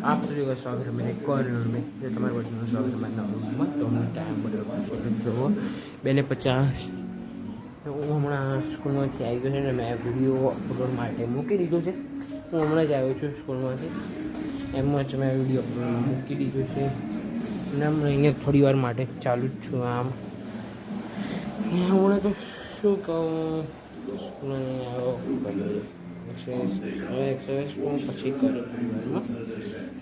आप सभी का स्वागत है मेरे कॉर्नर में। जो તમારું બધાનું સ્વાગત છે મારા રૂમમાં। તો અમને ટાઈમ બધો 2:50 હું હમણાં સ્કૂલમાંથી આવી ગયો છે ને મેં વિડીયો અપલોડ માટે મૂકી દીધો છે। હું હમણાં જ આવ્યો છું સ્કૂલમાંથી, એમ જ મેં વિડીયો અપલોડ મૂકી દીધો છે અને હમણાં અહીંયા થોડી વાર માટે ચાલુ જ છું। આમ હમણાં તો શું કહું, સ્કૂલમાં આવ્યો એક્સરસાઇઝ હું પછી કરું પરિવારમાં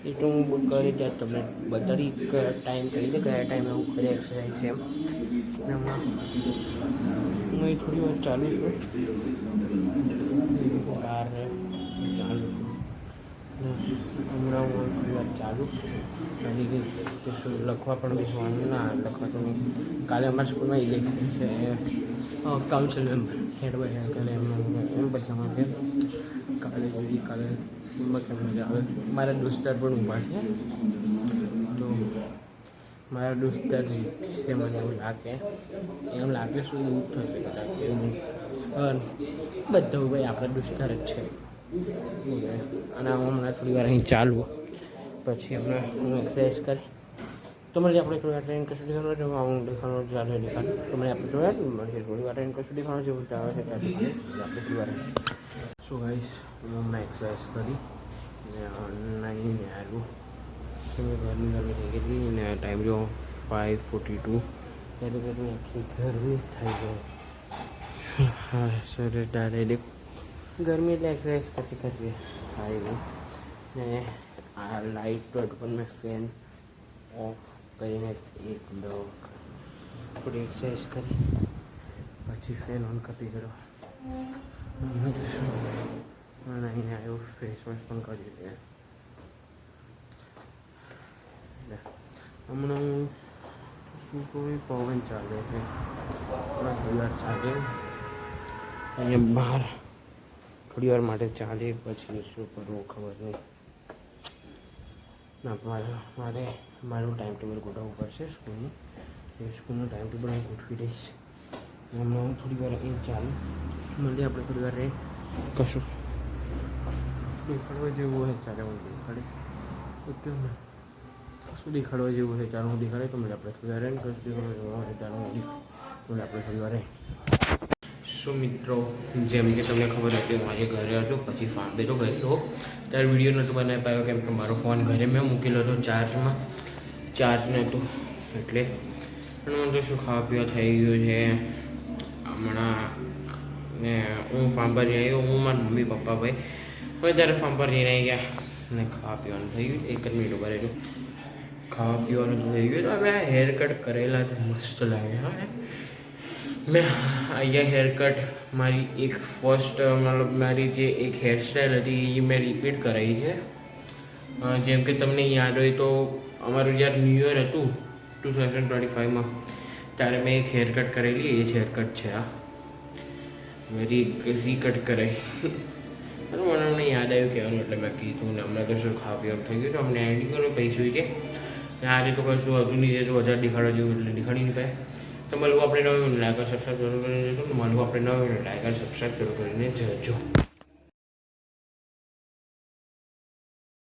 એ તો હું કરી ત્યાં તમને બધાની ટાઈમ કહી દે કયા ટાઈમે હું કરી એક્સરસાઇઝ એમ। અને હમણાં હું એ થોડી વાર ચાલુ છું, બહાર ચાલુ છું હમણાં હું થોડી વાર ચાલુ પછી શું લખવા પણ બેસવાનું ના લખવા તો નહીં। કાલે અમારા સ્કૂલમાં ઇલેક્શન છે, કાઉન્સિલ મેમ્બર હેડ બાય હેડ કાલે એમ બધામાં છે। કાલે સ્કૂલમાં કેમ મજા આવે। મારા દોસ્તાર પણ ઊભા છે, તો મારા દોસ્તાર જીતશે મને એવું લાગે, એમ લાગે શું એવું થશે કદાચ એવું બધા ભાઈ આપણા દોસ્તાર જ છે। અને હું હમણાં થોડી વાર અહીં ચાલુ પછી હમણાં હું એક્સરસાઇઝ કરી તો મને આપણે થોડી વાર ટ્રેન કશું દેખાડો જો હું દેખાડો ચાલુ દેખાડો તો મને આપણે મળીએ થોડી વાર ટ્રેન કશું દેખાડો જેવું આવે છે ત્યાંથી આપણે થોડી વાર સો ગાઈસ હું હમણાં એક્સરસાઇઝ કરી ને નાઈને આવ્યું કે મેં ગરમી થઈ ગઈ હતી ને ટાઈમ જો 5:42 ત્યારે ગરમી આખી ગરમી થઈ ગઈ। હા સર ડાયરેક્ટ ગરમી એટલે એક્સરસાઇઝ કરતી આવી ને આ લાઇટ પર મેં ફેન ઓફ કરીને એક થોડી એક્સરસાઇઝ કરી પછી ફેન ઓન કરી દીધો અને અહીં આવ્યો ફેસ વોશ પણ કરી દે। હમણાં શું કોઈ પવન ચાલે છે, થોડી વાર ચાલે અહીંયા બહાર થોડી વાર માટે ચાલે પછી શું કરવું ખબર નહીં ના। મારું ટાઈમ ટેબલ ગોઠવવું પડશે સ્કૂલનું, એ સ્કૂલનું ટાઈમ ટેબલ હું ગોઠવી દઈશ। હમણાં હું થોડી વાર અહીં ચાલુ મળીએ આપણે થોડી વાર રહી કશું દેખાડવા જેવું હોય ચાલે હું દેખાડે ઓકે ને કશું દેખાડવા જેવું હોય ચાલો હું દેખાડે તો મળે આપણે થોડી વાર રહીને કશું દેખાડવા જેવું હોય ચાલો હું મળે આપણે થોડી વાર રહી। સો મિત્રો જેમ કે તમને ખબર હતી હું આજે ઘરે હતો પછી ફાર્મે તો ગયેલો ત્યારે વિડીયો નહોતો બનાવી પાયો કેમ કે મારો ફોન ઘરે મેં મૂકેલો હતો ચાર્જમાં, ચાર્જ નહોતું એટલે પણ મને તો શું ખાવા પીવા થઈ ગયું છે હમણાં ને હું ફાર્મ પર જઈ આવ્યો, હું મારા મમ્મી પપ્પા ભાઈ હવે ત્યારે ફાર્મ પર જઈને આવી ગયા ને ખાવા પીવાનું થઈ ગયું। એક જ મિનિટ ઉભા રહેજો, ખાવા પીવાનું તો થઈ ગયું। તો અમે હેર કટ કરેલા તો મસ્ત લાગે હા। મેં અહીંયા હેર કટ મારી એક ફર્સ્ટ મતલબ મારી જે એક હેરસ્ટાઈલ હતી એ મેં રિપીટ કરાવી છે। જેમ કે તમને યાદ હોય તો અમારું જ્યારે ન્યૂ યર હતું 2025માં ત્યારે મેં એક હેર કટ કરેલી, એ જ હેર કટ છે આ મેં રીકટ કરાવી અને મને યાદ આવ્યું કહેવાનું એટલે મેં કીધું ને હમણાં તો શું ખાવા પીવાનું થઈ ગયું તો અમને એન્ડિંગ કરો પૈસું છે ને આજે તો કશું હતું નહીં તો વધારે દેખાડવા જેવું એટલે દેખાડી નહીં પાય। તો મળવું આપણે નવું લાઈક સબસ્ક્રાઈબ જરૂર કરીને જજો, મળવું આપણે નવું લાઈક સબસ્ક્રાઈબ જરૂર કરીને જજો।